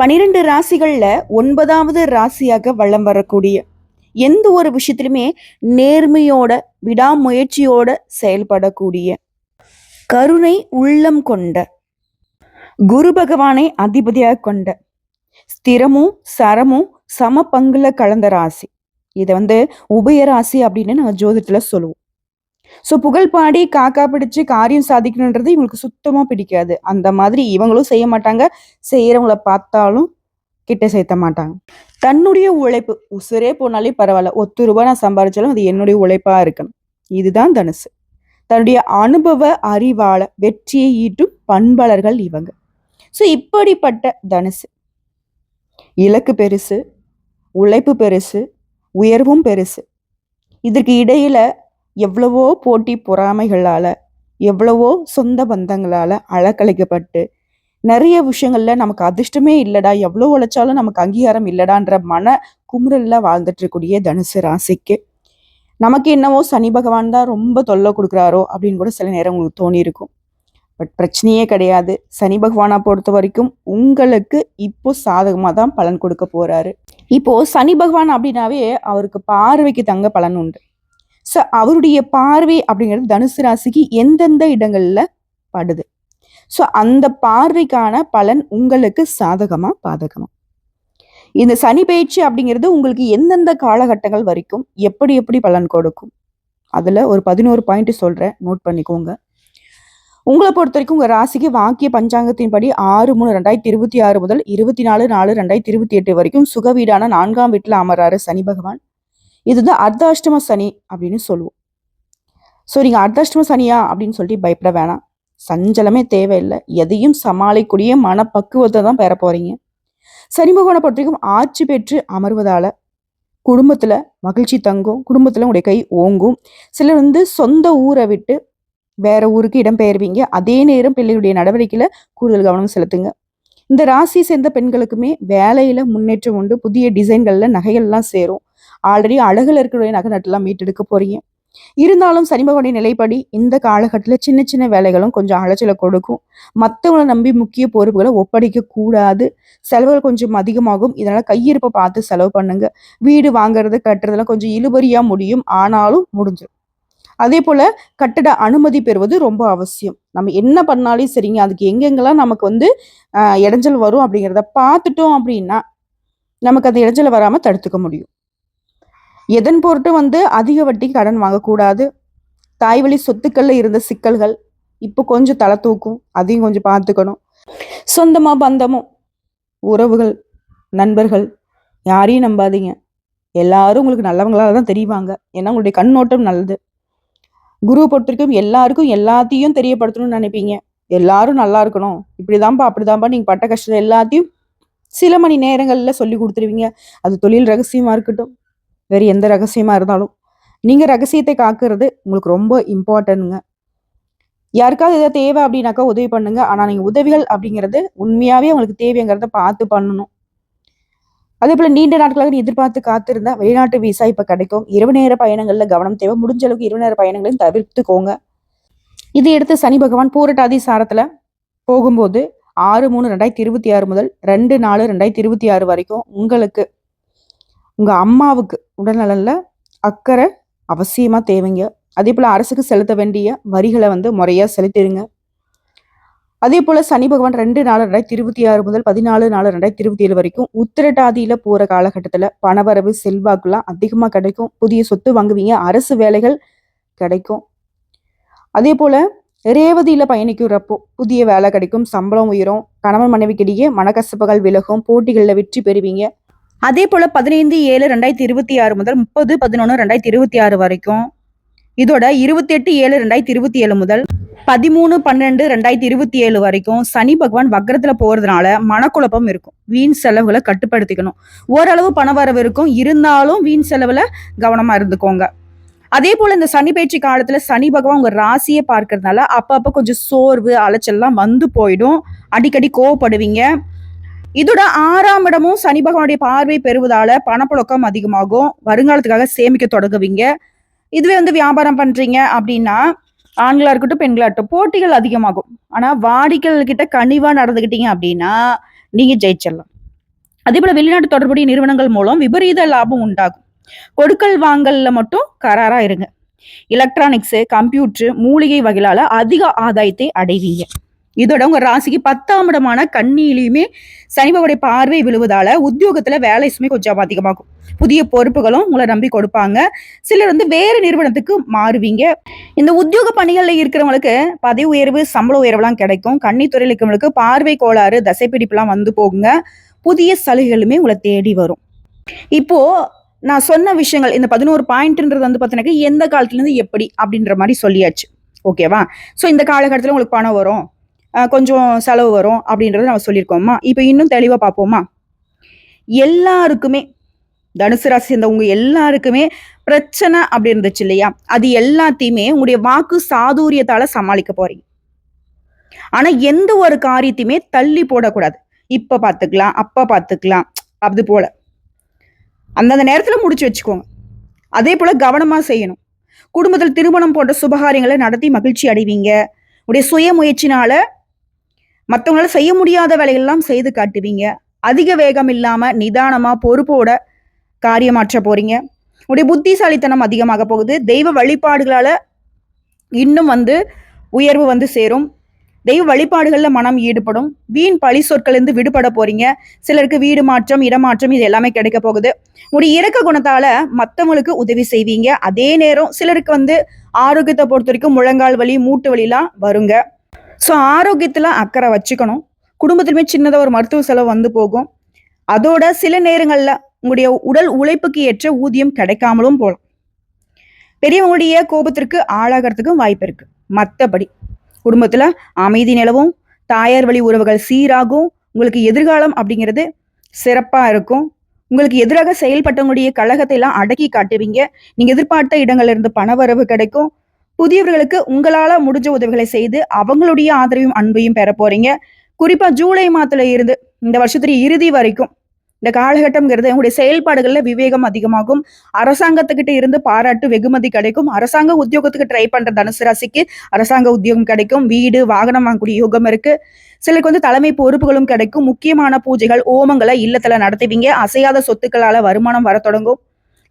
12 ராசிகள்ல 9வது ராசியாக வலம் வரக்கூடிய எந்த ஒரு விஷயத்திலுமே நேர்மையோட விடாமுயற்சியோட செயல்படக்கூடிய கருணை உள்ளம் கொண்ட குரு பகவானை அதிபதியாக கொண்ட ஸ்திரமும் சரமும் சம பங்குல கலந்த ராசி. இதை உபயராசி அப்படின்னு நாங்கள் ஜோதிடத்துல சொல்லுவோம். ஸோ புகழ் பாடி காக்கா பிடிச்சு காரியம் சாதிக்கணுன்றது இவங்களுக்கு சுத்தமா பிடிக்காது. அந்த மாதிரி இவங்களும் செய்ய மாட்டாங்க. செய்யறவங்கள பார்த்தாலும் கிட்ட சேர்த்த மாட்டாங்க. தன்னுடைய உழைப்பு உசுரே போனாலே பரவாயில்ல, 1 ரூபாய் நான் சம்பாதிச்சாலும் அது என்னுடைய உழைப்பா இருக்கணும். இதுதான் தனுசு. தன்னுடைய அனுபவ அறிவால வெற்றியை ஈட்டும் பண்பாளர்கள் இவங்க. ஸோ இப்படிப்பட்ட தனுசு இலக்கு பெருசு, உழைப்பு பெருசு, உயர்வும் பெருசு. இதற்கு இடையில எவ்வளவோ போட்டி பொறாமைகளால, எவ்வளவோ சொந்த பந்தங்களால அலக்கழிக்கப்பட்டு நிறைய விஷயங்கள்ல நமக்கு அதிர்ஷ்டமே இல்லடா, எவ்வளவு உழைச்சாலும் நமக்கு அங்கீகாரம் இல்லடான்ற மன குமுறல்ல வாழ்ந்துட்டு இருக்கக்கூடிய தனுசு ராசிக்கு நமக்கு என்னவோ சனி பகவான் தான் ரொம்ப தொல்லை கொடுக்குறாரோ அப்படின்னு கூட சில நேரம் உங்களுக்கு தோணி இருக்கும். பட் பிரச்சனையே கிடையாது. சனி பகவானை பொறுத்த வரைக்கும் உங்களுக்கு இப்போ சாதகமாக தான் பலன் கொடுக்க போறாரு. இப்போ சனி பகவான் அப்படின்னாவே அவருக்கு பார்வைக்கு தங்க பலன் உண்டு. ஸோ அவருடைய பார்வை அப்படிங்கிறது தனுசு ராசிக்கு எந்தெந்த இடங்கள்ல படுது, ஸோ அந்த பார்வைக்கான பலன் உங்களுக்கு சாதகமா பாதகமா. இந்த சனி பயிற்சி அப்படிங்கிறது உங்களுக்கு எந்தெந்த காலகட்டங்கள் வரைக்கும் எப்படி எப்படி பலன் கொடுக்கும், அதுல ஒரு 11 பாயிண்ட் சொல்றேன், நோட் பண்ணிக்கோங்க. உங்களை பொறுத்த வரைக்கும் உங்க ராசிக்கு வாக்கிய பஞ்சாங்கத்தின்படி 6/3/2026 முதல் 24/4/2028 வரைக்கும் சுக வீடான 4ஆம் வீட்டுல அமர்றாரு சனி பகவான். இதுதான் அர்த்தாஷ்டம சனி அப்படின்னு சொல்லுவோம். ஸோ நீங்க அர்த்தாஷ்டம சனியா அப்படின்னு சொல்லிட்டு பயப்பட வேணாம். சஞ்சலமே தேவையில்லை. எதையும் சமாளிக்கூடிய மனப்பக்குவத்தை தான் பெற போறீங்க. சனி பகவானை பொறுத்த வரைக்கும் ஆட்சி பெற்று அமர்வதால குடும்பத்துல மகிழ்ச்சி தங்கும், குடும்பத்துல உடைய கை ஓங்கும். சிலர் சொந்த ஊரை விட்டு வேற ஊருக்கு இடம்பெயர்வீங்க. அதே நேரம் பிள்ளைகளுடைய நடவடிக்கையில கூடுதல் கவனம் செலுத்துங்க. இந்த ராசி சேர்ந்த பெண்களுக்குமே வேலையில முன்னேற்றம் உண்டு. புதிய டிசைன்கள்ல நகைகள்லாம் சேரும். ஆல்ரெடி அழகுல இருக்கிற நகை நட்டெல்லாம் மீட்டெடுக்க போறீங்க. இருந்தாலும் சனி பகவானின் நிலைப்படி இந்த காலகட்டத்துல சின்ன சின்ன வேலைகளும் கொஞ்சம் அலைச்சலை கொடுக்கும். மற்றவங்களை நம்பி முக்கிய பொறுப்புகளை ஒப்படைக்க கூடாது. செலவுகள் கொஞ்சம் அதிகமாகும். இதனால கையிருப்பை பார்த்து செலவு பண்ணுங்க. வீடு வாங்குறது கட்டுறதுலாம் கொஞ்சம் இழுபறியா முடியும், ஆனாலும் முடிஞ்சிடும். அதே போல கட்டட அனுமதி பெறுவது ரொம்ப அவசியம். நம்ம என்ன பண்ணாலும் சரிங்க, அதுக்கு எங்கெங்கெல்லாம் நமக்கு இடைஞ்சல் வரும் அப்படிங்கிறத பார்த்துட்டோம் அப்படின்னா நமக்கு அந்த இடைஞ்சல் வராம தடுத்துக்க முடியும். எதன் பொருட்டு அதிக வட்டிக்கு கடன் வாங்கக்கூடாது. தாய்வழி சொத்துக்கள்ல இருந்த சிக்கல்கள் இப்போ கொஞ்சம் தலை தூக்கும், அதையும் கொஞ்சம் பார்த்துக்கணும். சொந்தமா பந்தமும் உறவுகள் நண்பர்கள் யாரையும் நம்பாதீங்க. எல்லாரும் உங்களுக்கு நல்லவங்களால தான் தெரிவாங்க. ஏன்னா உங்களுடைய கண்ணோட்டம் நல்லது. குருவை பொறுத்த வரைக்கும் எல்லாருக்கும் எல்லாத்தையும் தெரியப்படுத்தணும்னு நினைப்பீங்க. எல்லாரும் நல்லா இருக்கணும், இப்படிதான்ப்பா அப்படிதான்ப்பா நீங்க பட்ட கஷ்டம் எல்லாத்தையும் சில மணி நேரங்கள்ல சொல்லி கொடுத்துருவீங்க. அது தொழில் ரகசியமா இருக்கட்டும், வேறு எந்த ரகசியமா இருந்தாலும் நீங்க ரகசியத்தை காக்குறது உங்களுக்கு ரொம்ப இம்பார்ட்டன்ட்ங்க. யாருக்காவது எதாவது தேவை அப்படின்னாக்கா உதவி பண்ணுங்க. ஆனா நீங்க உதவிகள் அப்படிங்கிறது உண்மையாவே உங்களுக்கு தேவைங்கிறத பார்த்து பண்ணணும். அதே போல நீண்ட நாட்களாக நீ எதிர்பார்த்து காத்திருந்தா வெளிநாட்டு விசா இப்ப கிடைக்கும். இரவு நேர பயணங்கள்ல கவனம் தேவை. முடிஞ்ச அளவுக்கு இரவு நேர பயணங்களையும் தவிர்த்துக்கோங்க. இதை எடுத்து சனி பகவான் பூரட்டாதி சாரத்துல போகும்போது 6/3/2026 முதல் 2/4/2026 வரைக்கும் உங்களுக்கு உங்க அம்மாவுக்கு உடல்நலன்ல அக்கறை அவசியமா தேவைங்க. அதே போல அரசுக்கு செலுத்த வேண்டிய வரிகளை முறையா செலுத்திடுங்க. அதே போல சனி பகவான் 2/4/2026 முதல் 14/4/2027 வரைக்கும் உத்திரட்டாதியில போற காலகட்டத்துல பணவரவு செல்வாக்குலாம் அதிகமா கிடைக்கும். புதிய சொத்து வாங்குவீங்க. அரசு வேலைகள் கிடைக்கும். அதே போல ரேவதியில பயணிக்கிறப்போ புதிய வேலை கிடைக்கும், சம்பளம் உயரும், கணவன் மனைவிக்கிடையே மனக்கசப்புகள் விலகும், போட்டிகளில் வெற்றி பெறுவீங்க. அதே போல 15/7/2026 முதல் 30/11/2026 வரைக்கும், இதோட 28/7/2027 முதல் 13/12/2027 வரைக்கும் சனி பகவான் வக்ரத்துல போறதுனால மனக்குழப்பம் இருக்கும். வீண் செலவுகளை கட்டுப்படுத்திக்கணும். ஓரளவு பண வரவு இருக்கும், இருந்தாலும் வீண் செலவுல கவனமா இருந்துக்கோங்க. அதே போல இந்த சனி பயிற்சி காலத்துல சனி பகவான் உங்க ராசியை பார்க்கறதுனால அப்பப்ப கொஞ்சம் சோர்வு அலைச்சல்லாம் போயிடும். அடிக்கடி கோவப்படுவீங்க. இதோட 6ஆம் இடமும் சனி பகவானுடைய பார்வை பெறுவதால பணப்புழக்கம் அதிகமாகும். வருங்காலத்துக்காக சேமிக்க தொடங்குவீங்க. இதுவே வியாபாரம் பண்றீங்க அப்படின்னா ஆண்களா இருக்கட்டும் பெண்களா இருக்கட்டும் போட்டிகள் அதிகமாகும். ஆனா வாடிக்கையாளர்கிட்ட கனிவா நடந்துகிட்டீங்க அப்படின்னா நீங்க ஜெயிச்சிடலாம். அதே போல வெளிநாட்டு தொடர்புடைய நிறுவனங்கள் மூலம் விபரீத லாபம் உண்டாகும். கொடுக்கல் வாங்கல்ல மட்டும் கராரா இருங்க. எலக்ட்ரானிக்ஸ், கம்ப்யூட்டர், மூலிகை வகைகளால அதிக ஆதாயத்தை அடைவீங்க. இதோட உங்க ராசிக்கு 10ஆம் இடமான கன்னியிலையுமே சனி பகவானுடைய பார்வை விழுவதால உத்தியோகத்துல வேலை சுமை கொஞ்சம் அதிகமாகும். புதிய பொறுப்புகளும் உங்களை நம்பி கொடுப்பாங்க. சிலர் வேற நிறுவனத்துக்கு மாறுவீங்க. இந்த உத்தியோக பணிகள்ல இருக்கிறவங்களுக்கு பதவி உயர்வு, சம்பள உயர்வுலாம் கிடைக்கும். கன்னித்துறையில் இருக்கிறவங்களுக்கு பார்வை கோளாறு, தசைப்பிடிப்புலாம் வந்து போகுங்க. புதிய சலுகைகளுமே உங்களை தேடி வரும். இப்போ நான் சொன்ன விஷயங்கள் இந்த 11 பாயிண்ட்ன்றது பார்த்தீங்கன்னா எந்த காலத்துலேருந்து எப்படி அப்படின்ற மாதிரி சொல்லியாச்சு. ஓகேவா? ஸோ இந்த காலகட்டத்தில் உங்களுக்கு பணம் வரும், கொஞ்சம் செலவு வரும் அப்படின்றத நம்ம சொல்லியிருக்கோமா. இப்போ இன்னும் தெளிவாக பார்ப்போமா. எல்லாருக்குமே தனுசு ராசி சேர்ந்தவங்க எல்லாருக்குமே பிரச்சனை அப்படி இருந்துச்சு இல்லையா, அது எல்லாத்தையுமே உங்களுடைய வாக்கு சாதுரியத்தால சமாளிக்க போறீங்க. ஆனா எந்த ஒரு காரியத்தையுமே தள்ளி போடக்கூடாது. இப்ப பாத்துக்கலாம், அப்ப பாத்துக்கலாம், அது போல அந்தந்த நேரத்துல முடிச்சு வச்சுக்கோங்க. அதே போல கவனமா செய்யணும். குடும்பத்தில் திருமணம் போன்ற சுபகாரியங்களை நடத்தி மகிழ்ச்சி அடைவீங்க. உடைய சுய முயற்சினால மற்றவங்களால செய்ய முடியாத வேலைகள்லாம் செய்து காட்டுவீங்க. அதிக வேகம் இல்லாம நிதானமா பொறுப்போட காரியமாற்ற போறீங்க. உடைய புத்திசாலித்தனம் அதிகமாக போகுது. தெய்வ வழிபாடுகளால இன்னும் உயர்வு சேரும். தெய்வ வழிபாடுகள்ல மனம் ஈடுபடும். வீண் பழி சொற்களிலிருந்து விடுபட போறீங்க. சிலருக்கு வீடு மாற்றம், இடமாற்றம் இது எல்லாமே கிடைக்க போகுது. உடைய இறக்க குணத்தால மற்றவங்களுக்கு உதவி செய்வீங்க. அதே நேரம் சிலருக்கு ஆரோக்கியத்தை பொறுத்த வரைக்கும் முழங்கால் வலி, மூட்டு வலிலாம் வருங்க. ஸோ ஆரோக்கியத்துல அக்கறை வச்சுக்கணும். குடும்பத்திலுமே சின்னதாக ஒரு மருத்துவ செலவு போகும். அதோட சில நேரங்கள்ல உங்களுடைய உடல் உழைப்புக்கு ஏற்ற ஊதியம் கிடைக்காமலும் போகலாம். பெரியவங்களுடைய கோபத்திற்கு ஆளாகிறதுக்கும் வாய்ப்பு இருக்கு. மற்றபடி குடும்பத்துல அமைதி நிலவும், தாயார் வழி உறவுகள் சீராகும். உங்களுக்கு எதிர்காலம் அப்படிங்கிறது சிறப்பா இருக்கும். உங்களுக்கு எதிராக செயல்பட்டவங்களுடைய கழகத்தை எல்லாம் அடக்கி காட்டுவீங்க. நீங்க எதிர்பார்த்த இடங்கள்ல இருந்து பணவரவு கிடைக்கும். புதியவர்களுக்கு உங்களால முடிஞ்ச உதவிகளை செய்து அவங்களுடைய ஆதரவையும் அன்பையும் பெற போறீங்க. குறிப்பா ஜூலை மாதத்துல இருந்து இந்த வருஷத்துடைய இறுதி வரைக்கும் இந்த காலகட்டம்ங்கிறது உங்களுடைய செயல்பாடுகள்ல விவேகம் அதிகமாகும். அரசாங்கத்துக்கிட்ட இருந்து பாராட்டு, வெகுமதி கிடைக்கும். அரசாங்க உத்தியோகத்துக்கு ட்ரை பண்ற தனுசு ராசிக்கு அரசாங்க உத்தியோகம் கிடைக்கும். வீடு, வாகனம் வாங்கக்கூடிய யோகம் இருக்கு. சிலருக்கு தலைமை பொறுப்புகளும் கிடைக்கும். முக்கியமான பூஜைகள், ஓமங்களை இல்லத்துல நடத்துவீங்க. அசையாத சொத்துக்களால வருமானம் வர தொடங்கும்.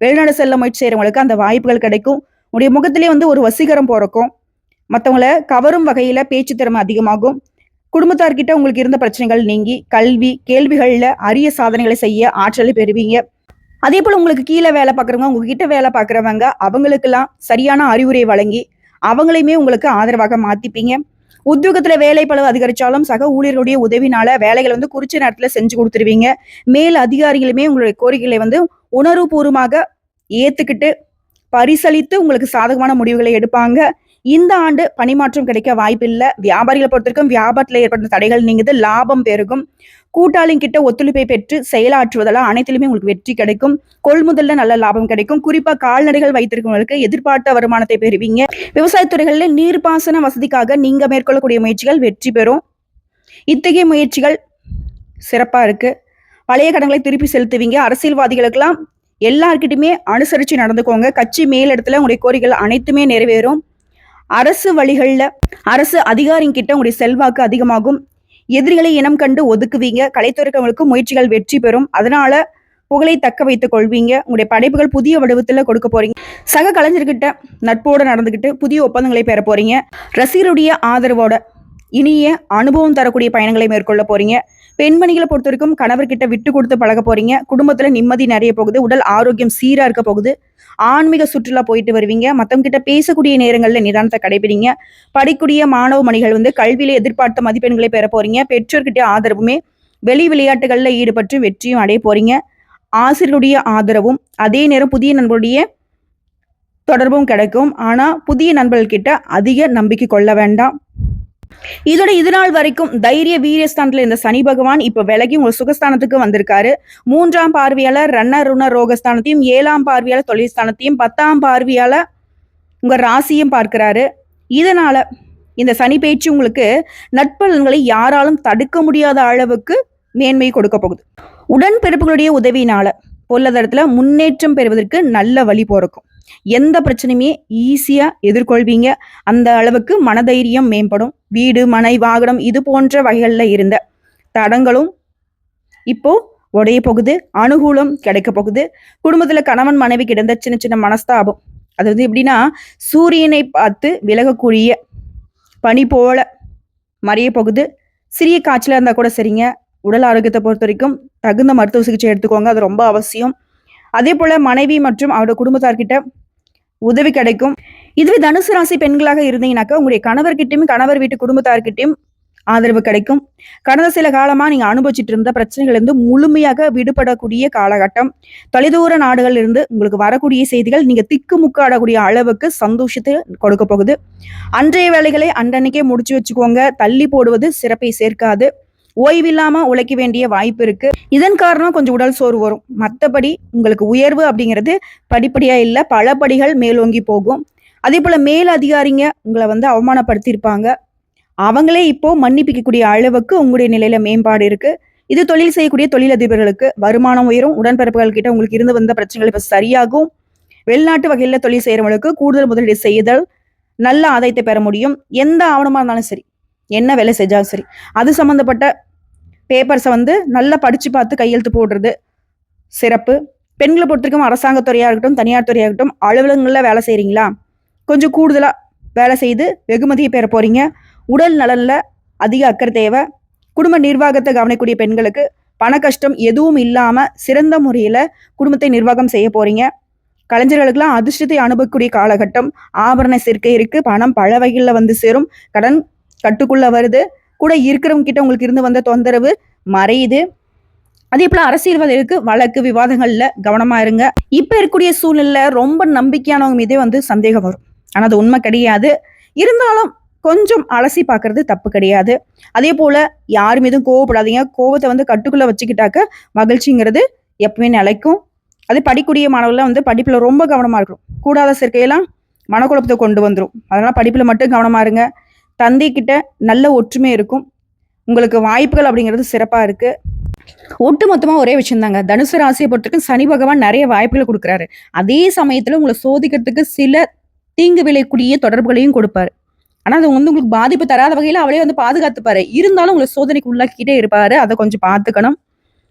வெளிநாடு செல்ல முயற்சி செய்யறவங்களுக்கு அந்த வாய்ப்புகள் கிடைக்கும். உடைய முகத்திலே ஒரு வசீகரம் பிறக்கும். மற்றவங்களை கவரும் வகையில பேச்சு திறமை அதிகமாகும். குடும்பத்தார்கிட்ட உங்களுக்கு இருந்த பிரச்சனைகள் நீங்கி கல்வி, கேள்விகள்ல அரிய சாதனைகளை செய்ய ஆற்றலை பெறுவீங்க. அதே போல உங்களுக்கு கீழே வேலை பார்க்குறவங்க, உங்ககிட்ட வேலை பார்க்குறவங்க அவங்களுக்கெல்லாம் சரியான அறிவுரை வழங்கி அவங்களையுமே உங்களுக்கு ஆதரவாக மாத்திப்பீங்க. உத்தியோகத்துல வேலை பளு அதிகரிச்சாலும் சக ஊழியர்களுடைய உதவினால வேலைகளை குறிச்ச நேரத்துல செஞ்சு கொடுத்துருவீங்க. மேல் அதிகாரிகளுமே உங்களுடைய கோரிக்கைகளை உணர்வுபூர்வமாக ஏத்துக்கிட்டு பரிசளித்து உங்களுக்கு சாதகமான முடிவுகளை எடுப்பாங்க. இந்த ஆண்டு பணிமாற்றம் கிடைக்க வாய்ப்பில்லை. வியாபாரிகளை பொறுத்திருக்கும் வியாபாரத்தில் ஏற்பட்ட தடைகள் நீங்குது, லாபம் பெருகும். கூட்டாளின் கிட்ட ஒத்துழைப்பை பெற்று செயலாற்றுவதால அனைத்திலுமே உங்களுக்கு வெற்றி கிடைக்கும். கொள்முதல்ல நல்ல லாபம் கிடைக்கும். குறிப்பா கால்நடைகள் வைத்திருக்கவங்களுக்கு எதிர்பார்த்த வருமானத்தை பெறுவீங்க. விவசாயத்துறைகள்ல நீர்ப்பாசன வசதிக்காக நீங்க மேற்கொள்ளக்கூடிய முயற்சிகள் வெற்றி பெறும். இத்தகைய முயற்சிகள் சிறப்பா இருக்கு. பழைய கடன்களை திருப்பி செலுத்துவீங்க. அரசியல்வாதிகளுக்கெல்லாம் எல்லார்கிட்டையுமே அனுசரிச்சு நடந்துக்கோங்க. கட்சி மேலிடத்துல உங்களுடைய கோரிக்கைகள் அனைத்துமே நிறைவேறும். அரசு வழிகள்ல அரசு அதிகாரிகிட்ட உங்களுடைய செல்வாக்கு அதிகமாகும். எதிரிகளை இனம் கண்டு ஒதுக்குவீங்க. கலைத்துறைகளுக்கு முயற்சிகள் வெற்றி பெறும். அதனால புகழை தக்க வைத்துக் கொள்வீங்க. உங்களுடைய படைப்புகள் புதிய வடிவத்துல கொடுக்க போறீங்க. சக கலைஞர்கிட்ட நட்போட நடந்துகிட்டு புதிய ஒப்பந்தங்களை பெற போறீங்க. ரசிகருடைய ஆதரவோட இனிய அனுபவம் தரக்கூடிய பயணங்களை மேற்கொள்ள போறீங்க. பெண்மணிகளை பொறுத்த வரைக்கும் கணவர்கிட்ட விட்டு கொடுத்து பழக போறீங்க. குடும்பத்துல நிம்மதி நிறைய போகுது. உடல் ஆரோக்கியம் சீரா இருக்க போகுது. ஆன்மீக சுற்றுலா போயிட்டு வருவீங்க. மத்தவங்க கிட்ட பேசக்கூடிய நேரங்கள்ல நிதானத்தை கடைபிடிங்க. படிக்கூடிய மாணவ மணிகள் கல்வியில எதிர்பார்த்த மதிப்பெண்களை பெற போறீங்க. பெற்றோர்கிட்ட ஆதரவுமே. வெளி விளையாட்டுகள்ல ஈடுபட்டு வெற்றியும் அடைய போறீங்க. ஆசிரியருடைய ஆதரவும் அதே நேரம் புதிய நண்பருடைய தொடர்பும் கிடைக்கும். ஆனா புதிய நண்பர்கள் கிட்ட அதிக நம்பிக்கை கொள்ள வேண்டாம். இதோட இது நாள் வரைக்கும் தைரிய வீரியஸ்தானத்துல இந்த சனி பகவான் இப்ப விலகி உங்க சுகஸ்தானத்துக்கு வந்திருக்காரு. 3ஆம் பார்வையாளர் ருண ரோகஸ்தானத்தையும், 7ஆம் பார்வையாளர் தொழில் ஸ்தானத்தையும், 10ஆம் பார்வையாளர் உங்க ராசியும் பார்க்கிறாரு. இதனால இந்த சனி பேச்சு உங்களுக்கு நட்பலன்களை யாராலும் தடுக்க முடியாத அளவுக்கு மேன்மை கொடுக்க போகுது. உடன்பிறப்புகளுடைய உதவியினால பொருளாதாரத்துல முன்னேற்றம் பெறுவதற்கு நல்ல வழி பிறக்கும். எந்த பிரச்சனையுமே ஈஸியா எதிர்கொள்வீங்க. அந்த அளவுக்கு மனதைரியம் மேம்படும். வீடு, மனை, வாகனம் இது போன்ற வகைகள்ல இருந்த தடங்களும் இப்போ உடைய போகுது, அனுகூலம் கிடைக்க போகுது. குடும்பத்துல கணவன் மனைவி கிடந்த சின்ன சின்ன மனஸ்தாபம் அது வந்து எப்படின்னா சூரியனை பார்த்து விலகக்கூடிய பனி போல மறைய போகுது. சிறிய காய்ச்சலா இருந்தா கூட சரிங்க. உடல் ஆரோக்கியத்தை பொறுத்த வரைக்கும் தகுந்த மருத்துவ சிகிச்சை எடுத்துக்கோங்க, அது ரொம்ப அவசியம். அதே போல மனைவி மற்றும் அவரோட குடும்பத்தார்கிட்ட உதவி கிடைக்கும். இதுவே தனுசு ராசி பெண்களாக இருந்தீங்கன்னாக்கா உங்களுடைய கணவர்கிட்டயும் கணவர் வீட்டு குடும்பத்தார்கிட்டயும் ஆதரவு கிடைக்கும். கடந்த சில காலமா நீங்க அனுபவிச்சுட்டு இருந்த பிரச்சனைகள் இருந்து முழுமையாக விடுபடக்கூடிய காலகட்டம். தொலைதூர நாடுகள் இருந்து உங்களுக்கு வரக்கூடிய செய்திகள் நீங்க திக்குமுக்காடக்கூடிய அளவுக்கு சந்தோஷத்தை கொடுக்க போகுது. அன்றைய வேலைகளை அன்றன்னைக்கே முடிச்சு வச்சுக்கோங்க. தள்ளி போடுவது சிறப்பை சேர்க்காது. ஓய்வில்லாம உழைக்க வேண்டிய வாய்ப்பு இருக்கு. இதன் காரணம் கொஞ்சம் உடல் சோர்வு வரும். மற்றபடி உங்களுக்கு உயர்வு அப்படிங்கிறது படிப்படியா இல்லை, பல படிகள் மேலோங்கி போகும். அதே போல மேல் அதிகாரிங்க உங்களை வந்து அவமானப்படுத்தியிருப்பாங்க. அவங்களே இப்போ மன்னிப்பிக்கக்கூடிய அளவுக்கு உங்களுடைய நிலையில மேம்பாடு இருக்கு. இது தொழில் செய்யக்கூடிய தொழிலதிபர்களுக்கு வருமானம் உயரும். உடன்பிறப்புகள் கிட்ட உங்களுக்கு இருந்து வந்த பிரச்சனைகள் இப்ப சரியாகும். வெளிநாட்டு வகையில தொழில் செய்யறவங்களுக்கு கூடுதல் முதலீடு செய்தல் நல்ல ஆதாயத்தை பெற முடியும். எந்த ஆவணமா இருந்தாலும் சரி, என்ன வேலை செஞ்சாலும் சரி, அது சம்பந்தப்பட்ட பேப்பர்ஸை வந்து நல்லா படிச்சு பார்த்து கையெழுத்து போடுறது சிறப்பு. பெண்களை பொறுத்திருக்கும் அரசாங்கத்துறையா இருக்கட்டும், தனியார் துறையா இருக்கட்டும், அலுவலகங்கள்ல வேலை செய்றீங்களா, கொஞ்சம் கூடுதலா வேலை செய்து வெகுமதியை பெற போறீங்க. உடல் நலன்ல அதிக அக்கறை தேவை. குடும்ப நிர்வாகத்தை கவனிக்கக்கூடிய பெண்களுக்கு பண கஷ்டம் எதுவும் இல்லாம சிறந்த முறையில குடும்பத்தை நிர்வாகம் செய்ய போறீங்க. கலைஞர்களுக்கெல்லாம் அதிர்ஷ்டத்தை அனுபவிக்கக்கூடிய காலகட்டம். ஆபரண சேர்க்கை இருக்கு. பணம் பல வகையில வந்து சேரும். கடன் கட்டுக்குள்ள வருது. கூட இருக்கிறவங்க கிட்ட உங்களுக்கு இருந்து வந்த தொந்தரவு மறையுது. அதே போல அரசியல்வாதிகளுக்கு வழக்கு விவாதங்கள்ல கவனமா இருங்க. இப்ப இருக்கக்கூடிய சூழ்நிலை ரொம்ப நம்பிக்கையானவங்க மீதே வந்து சந்தேகம் வரும். ஆனா அது உண்மை கிடையாது. இருந்தாலும் கொஞ்சம் அலசி பார்க்கறது தப்பு கிடையாது. அதே போல யார் மீதும் கோவப்படாதீங்க. கோவத்தை வந்து கட்டுக்குள்ள வச்சுக்கிட்டாக்க மகிழ்ச்சிங்கிறது எப்பவுமே நிலைக்கும். அது படிக்கூடிய மாணவர்கள்லாம் வந்து படிப்புல ரொம்ப கவனமா இருக்கணும். கூடாத சேர்க்கையெல்லாம் மனக்குழப்பத்தை கொண்டு வந்துடும். அதனால படிப்புல மட்டும் கவனமா இருங்க. தந்தை கிட்ட நல்ல ஒற்றுமை இருக்கும். உங்களுக்கு வாய்ப்புகள் அப்படிங்கிறது சிறப்பா இருக்கு. ஒட்டு மொத்தமா ஒரே விஷயம் தாங்க. தனுசு ராசியை பொறுத்தவரைக்கும் சனி பகவான் நிறைய வாய்ப்புகளை கொடுக்குறாரு. அதே சமயத்துல உங்களை சோதிக்கிறதுக்கு சில தீங்கு விளையக்கூடிய தொடர்புகளையும் கொடுப்பாரு. ஆனா அது வந்து உங்களுக்கு பாதிப்பு தராத வகையில அவளே வந்து பாதுகாத்துப்பாரு. இருந்தாலும் உங்களை சோதனைக்கு உள்ளாக்கிட்டே இருப்பாரு. அதை கொஞ்சம் பார்த்துக்கணும்.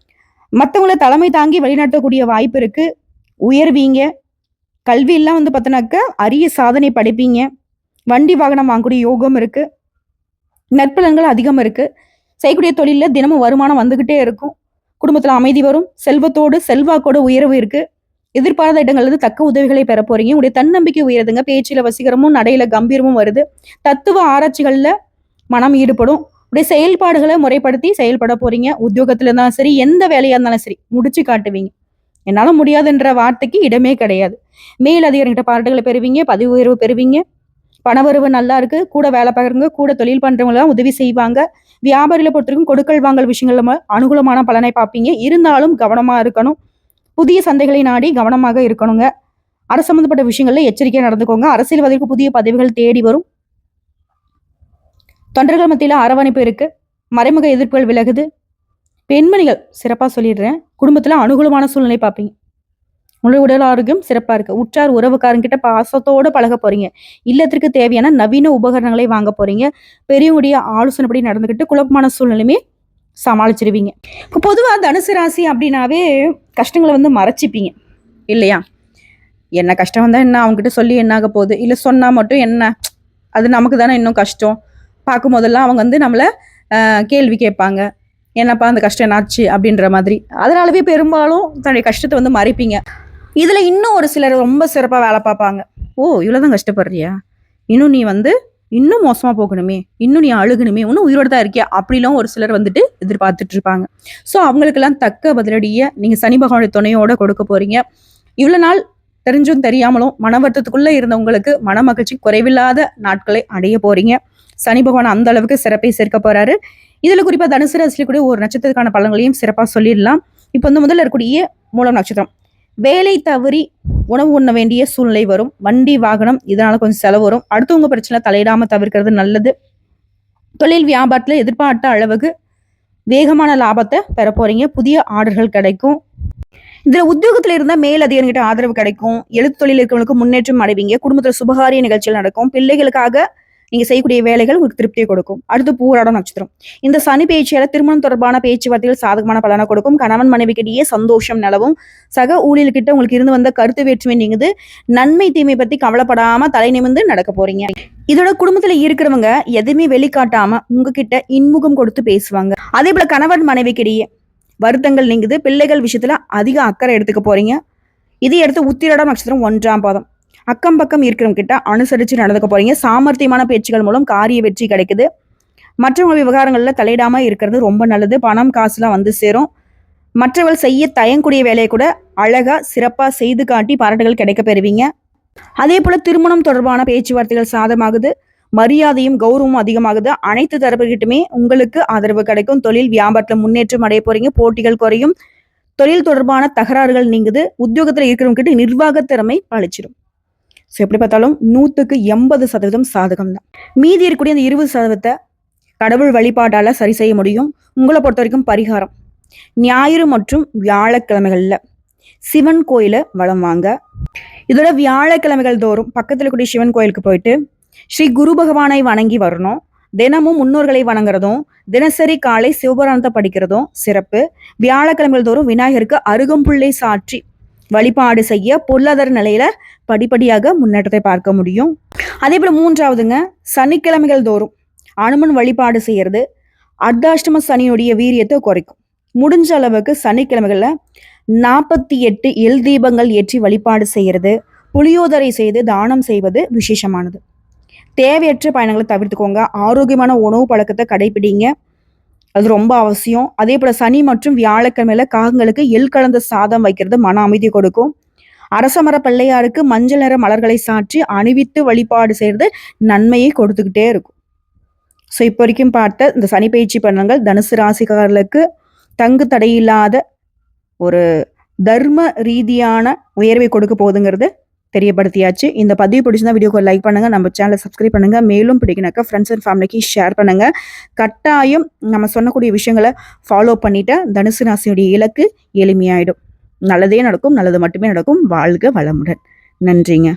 மற்றவங்கள தலைமை தாங்கி வழிநடத்தக்கூடிய வாய்ப்பு இருக்கு. உயர்வீங்க. கல்வி எல்லாம் வந்து பார்த்தனாக்க அரிய சாதனை படைப்பீங்க. வண்டி வாகனம் வாங்கக்கூடிய யோகம் இருக்கு. நற்பலன்கள் அதிகம் இருக்கு. செய்யக்கூடிய தொழில தினமும் வருமானம் வந்துகிட்டே இருக்கும். குடும்பத்துல அமைதி வரும். செல்வத்தோடு செல்வாக்கோட உயர்வு இருக்கு. எதிர்பாராத இடங்கள்ல இருந்து தக்க உதவிகளை பெற போறீங்க. உடைய தன்னம்பிக்கை உயருதுங்க. பேச்சில வசீகரமும் நடையில கம்பீரமும் வருது. தத்துவ ஆராய்ச்சிகள்ல மனம் ஈடுபடும். உடைய செயல்பாடுகளை முறைப்படுத்தி செயல்பட போறீங்க. உத்தியோகத்துல இருந்தாலும் சரி, எந்த வேலையா இருந்தாலும் சரி முடிச்சு காட்டுவீங்க. என்னால முடியாதுன்ற வார்த்தைக்கு இடமே கிடையாது. மேல் அதிகாரிகிட்ட பாராட்டுகளை பெறுவீங்க. பதவி உயர்வு பெறுவீங்க. பணவரவு நல்லா இருக்கு. கூட வேலை பார்க்குறவங்க, கூட தொழில் பண்றவங்க உதவி செய்வாங்க. வியாபாரிகளை பொறுத்தவரைக்கும் கொடுக்கல் வாங்கல் விஷயங்கள்ல அனுகூலமான பலனை பார்ப்பீங்க. இருந்தாலும் கவனமா இருக்கணும். புதிய சந்தைகளை நாடி கவனமாக இருக்கணுங்க. அரசு சம்பந்தப்பட்ட விஷயங்கள்ல எச்சரிக்கையா நடந்துக்கோங்க. அரசியல்வாதிகளுக்கு புதிய பதவிகள் தேடி வரும். தொண்டர்கள் மத்தியில அரவணைப்பு இருக்கு. மறைமுக எதிர்ப்புகள் விலகுது. பெண்மணிகள் சிறப்பா சொல்லிடுறேன். குடும்பத்துல அனுகூலமான சூழ்நிலை பார்ப்பீங்க. உங்களுடைய உடல் ஆரோக்கியம் சிறப்பா இருக்கு. உற்றார் உறவுக்காரங்கிட்ட பாசத்தோட பழக போறீங்க. இல்லத்திற்கு தேவையான நவீன உபகரணங்களை வாங்க போறீங்க. பெரியவங்களுடைய ஆலோசனைப்படி நடந்துகிட்டு குழப்பமான சூழ்நிலையுமே சமாளிச்சிருவீங்க. இப்போ பொதுவா தனுசு ராசி அப்படின்னாவே கஷ்டங்களை வந்து மறைச்சிப்பீங்க இல்லையா? என்ன கஷ்டம் வந்தா என்ன, அவங்ககிட்ட சொல்லி என்ன ஆக போகுது, இல்லை சொன்னா மட்டும் என்ன, அது நமக்கு தானே இன்னும் கஷ்டம். பார்க்கும் போதெல்லாம் அவங்க வந்து நம்மளை கேள்வி கேட்பாங்க, என்னப்பா அந்த கஷ்டம் என்னாச்சு அப்படின்ற மாதிரி. அதனாலவே பெரும்பாலும் தன்னுடைய கஷ்டத்தை வந்து மறைப்பீங்க. இதுல இன்னும் ஒரு சிலர் ரொம்ப சிறப்பா வேலை பார்ப்பாங்க. ஓ, இவ்வளவுதான் கஷ்டப்படுறியா, இன்னும் நீ வந்து இன்னும் மோசமா போகணுமே, இன்னும் நீ அழுகணுமே, இன்னும் உயிரோடு தான் இருக்கியா அப்படிலாம் ஒரு சிலர் வந்துட்டு எதிர்பார்த்துட்டு இருப்பாங்க. ஸோ அவங்களுக்கெல்லாம் தக்க பதிலடியை நீங்க சனி பகவானுடைய துணையோட கொடுக்க போறீங்க. இவ்வளவு நாள் தெரிஞ்சும் தெரியாமலும் மன வருத்தத்துக்குள்ள இருந்தவங்களுக்கு மன மகிழ்ச்சி குறைவில்லாத நாட்களை அடைய போறீங்க. சனி பகவான் அந்த அளவுக்கு சிறப்பை சேர்க்க போறாரு. இதுல குறிப்பா தனுசு ராசியில கூட ஒரு நட்சத்திரத்துக்கான பலன்களையும் சிறப்பா சொல்லிடலாம். இப்போ வந்து முதல்ல இருக்கக்கூடிய மூலம் நட்சத்திரம். வேலை தவறி உணவு உண்ண வேண்டிய சூழ்நிலை வரும். வண்டி வாகனம் இதனால கொஞ்சம் செலவு வரும். அடுத்தவங்க பிரச்சனை தலையிடாம தவிர்க்கிறது நல்லது. தொழில் வியாபாரத்துல எதிர்பார்த்த அளவுக்கு வேகமான லாபத்தை பெற போறீங்க. புதிய ஆர்டர்கள் கிடைக்கும். இதுல உத்தியோகத்துல இருந்தா மேல் அதிகாரிகிட்ட ஆதரவு கிடைக்கும். எழுத்து தொழில் இருக்கிறவங்களுக்கு முன்னேற்றம் அடைவீங்க. குடும்பத்துல சுபகாரிய நிகழ்ச்சிகள் நடக்கும். பிள்ளைகளுக்காக நீங்க செய்யக்கூடிய வேலைகள் உங்களுக்கு திருப்தியை கொடுக்கும். அடுத்து பூராடம் நட்சத்திரம். இந்த சனி பயிற்சியால திருமணம் தொடர்பான பேச்சுவார்த்தைகள் சாதகமான பலனை கொடுக்கும். கணவன் மனைவிக்கிடையே சந்தோஷம் நிலவும். சக ஊழியர்கிட்ட உங்களுக்கு இருந்து வந்த கருத்து வேற்றுமை நீங்குது. நன்மை தீமை பத்தி கவலைப்படாம தலை நிமிர்ந்து நடக்க போறீங்க. இதோட குடும்பத்துல இருக்கிறவங்க எதுவுமே வெளிக்காட்டாம உங்ககிட்ட இன்முகம் கொடுத்து பேசுவாங்க. அதே போல கணவன் மனைவிக்கிடையே வருத்தங்கள் நீங்குது. பிள்ளைகள் விஷயத்துல அதிக அக்கறை எடுத்துக்க போறீங்க. இதை அடுத்து உத்திராடம் நட்சத்திரம் 1ஆம் பாதம். அக்கம் பக்கம் இருக்கிறவங்க கிட்ட அனுசரித்து நடந்துக்க போறீங்க. சாமர்த்தியமான பேச்சுகள் மூலம் காரிய வெற்றி கிடைக்குது. மற்றவங்க விவகாரங்கள்ல தலையிடாம இருக்கிறது ரொம்ப நல்லது. பணம் காசுலாம் வந்து சேரும். மற்றவர்கள் செய்ய தயங்கக்கூடிய வேலையை கூட அழகா சிறப்பா செய்து காட்டி பாராட்டுகள் கிடைக்க பெறுவீங்க. அதே போல திருமணம் தொடர்பான பேச்சுவார்த்தைகள் சாதமாகுது. மரியாதையும் கௌரவமும் அதிகமாகுது. அனைத்து தரப்புகிட்டுமே உங்களுக்கு ஆதரவு கிடைக்கும். தொழில் வியாபாரத்துல முன்னேற்றம் அடைய போறீங்க. போட்டிகள் குறையும். தொழில் தொடர்பான தகராறுகள் நீங்குது. உத்தியோகத்துல இருக்கிறவங்க கிட்ட நிர்வாக திறமை பழிச்சிடும். ஸோ எப்படி பார்த்தாலும் 100க்கு 80% சாதகம் தான். மீதி இருக்கக்கூடிய அந்த 20% கடவுள் வழிபாட்டால சரி செய்ய முடியும். உங்களை பொறுத்த வரைக்கும் பரிகாரம் ஞாயிறு மற்றும் வியாழக்கிழமைகள்ல சிவன் கோயில வலம் வாங்க. இதோட வியாழக்கிழமைகள் தோறும் பக்கத்துல கூடிய சிவன் கோயிலுக்கு போயிட்டு ஸ்ரீ குரு பகவானை வணங்கி வரணும். தினமும் முன்னோர்களை வணங்குறதும் தினசரி காலை சிவபுராணத்தை படிக்கிறதும் சிறப்பு. வியாழக்கிழமைகள் தோறும் விநாயகருக்கு அருகம்புல்லை சாற்றி வழிபாடு செய்ய பொருளாதார நிலையில படிப்படியாக முன்னேற்றத்தை பார்க்க முடியும். அதே போல 3ஆவதுங்க, சனிக்கிழமைகள் தோறும் அனுமன் வழிபாடு செய்யறது அர்த்தாஷ்டம சனியுடைய வீரியத்தை குறைக்கும். முடிஞ்ச அளவுக்கு சனிக்கிழமைகள்ல 48 எல் தீபங்கள் ஏற்றி வழிபாடு செய்யறது, புளியோதரை செய்து தானம் செய்வது விசேஷமானது. தேவையற்ற பயணங்களை தவிர்த்துக்கோங்க. ஆரோக்கியமான உணவு பழக்கத்தை கடைபிடிங்க, அது ரொம்ப அவசியம். அதே போல சனி மற்றும் வியாழக்கிழமையில காகங்களுக்கு எள் கலந்த சாதம் வைக்கிறது மன அமைதி கொடுக்கும். அரசமர பிள்ளையாருக்கு மஞ்சள் நிற மலர்களை சாற்றி அணிவித்து வழிபாடு செய்யறது நன்மையை கொடுத்துக்கிட்டே இருக்கும். ஸோ இப்போ வரைக்கும் பார்த்த இந்த சனி பயிற்சி பலன்கள் தனுசு ராசிக்காரர்களுக்கு தங்கு தடையில்லாத ஒரு தர்ம ரீதியான உயர்வை கொடுக்க போகுதுங்கிறது தெரியப்படுத்தியாச்சு. இந்த பதிவு பிடிச்சிருந்தா வீடியோக்கு லைக் பண்ணுங்க, நம்ம சேனலை சப்ஸ்கிரைப் பண்ணுங்க. மேலும் பிடிக்கினாக்கா ஃப்ரெண்ட்ஸ் அண்ட் ஃபேமிலிக்கு ஷேர் பண்ணுங்க. கட்டாயம் நம்ம சொன்னக்கூடிய விஷயங்களை ஃபாலோ பண்ணிட்டா தனுசு ராசியுடைய இலக்கு எளிமையாயிடும். நல்லதே நடக்கும், நல்லது மட்டுமே நடக்கும். வாழ்க வளமுடன். நன்றிங்க.